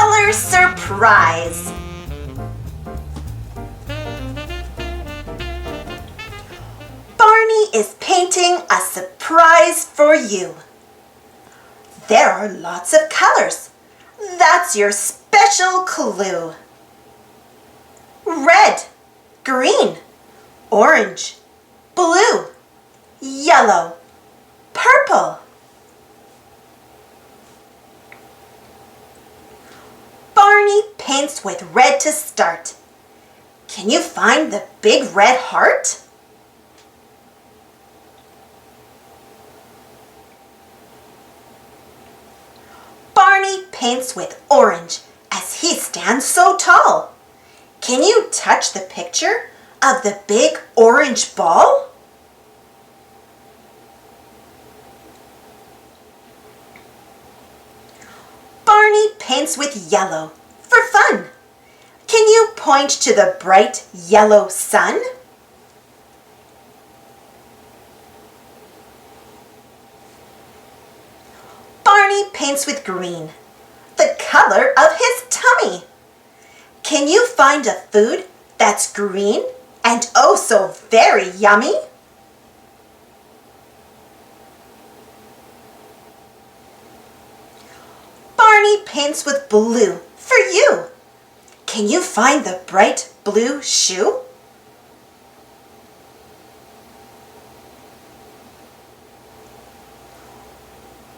color surprise. Barney is painting a surprise for you. There are lots of colors. That's your special clue. Red, green, orange, blue, yellow, purple. Barney paints with red to start. Can you find the big red heart? Barney paints with orange as he stands so tall. Can you touch the picture of the big orange ball? Barney paints with yellow for fun. Can you point to the bright yellow sun? Barney paints with green, the color of his tummy. Can you find a food that's green and oh so very yummy? Barney paints with blue for you. Can you find the bright blue shoe?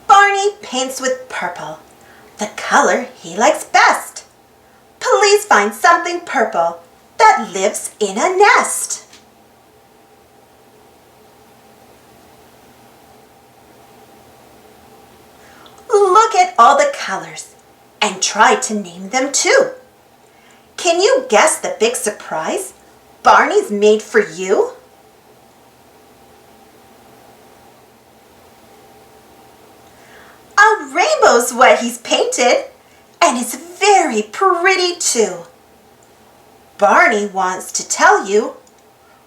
Barney paints with purple, the color he likes best. Please find something purple that lives in a nest. Look at all the colors and try to name them too. Can you guess the big surprise Barney's made for you? A rainbow's what he's painted, and it's very pretty too. Barney wants to tell you,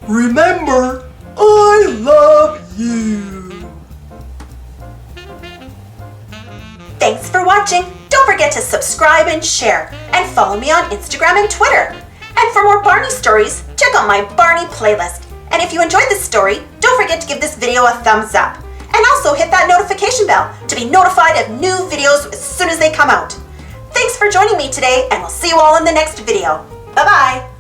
remember, I love you. Thanks for watching. Don't forget to subscribe and share, and follow me on Instagram and Twitter. And for more Barney stories, check out my Barney playlist. And if you enjoyed this story, don't forget to give this video a thumbs up. And also hit that notification bell to be notified of new videos as soon as they come out. Thanks for joining me today, and we'll see you all in the next video. Bye-bye.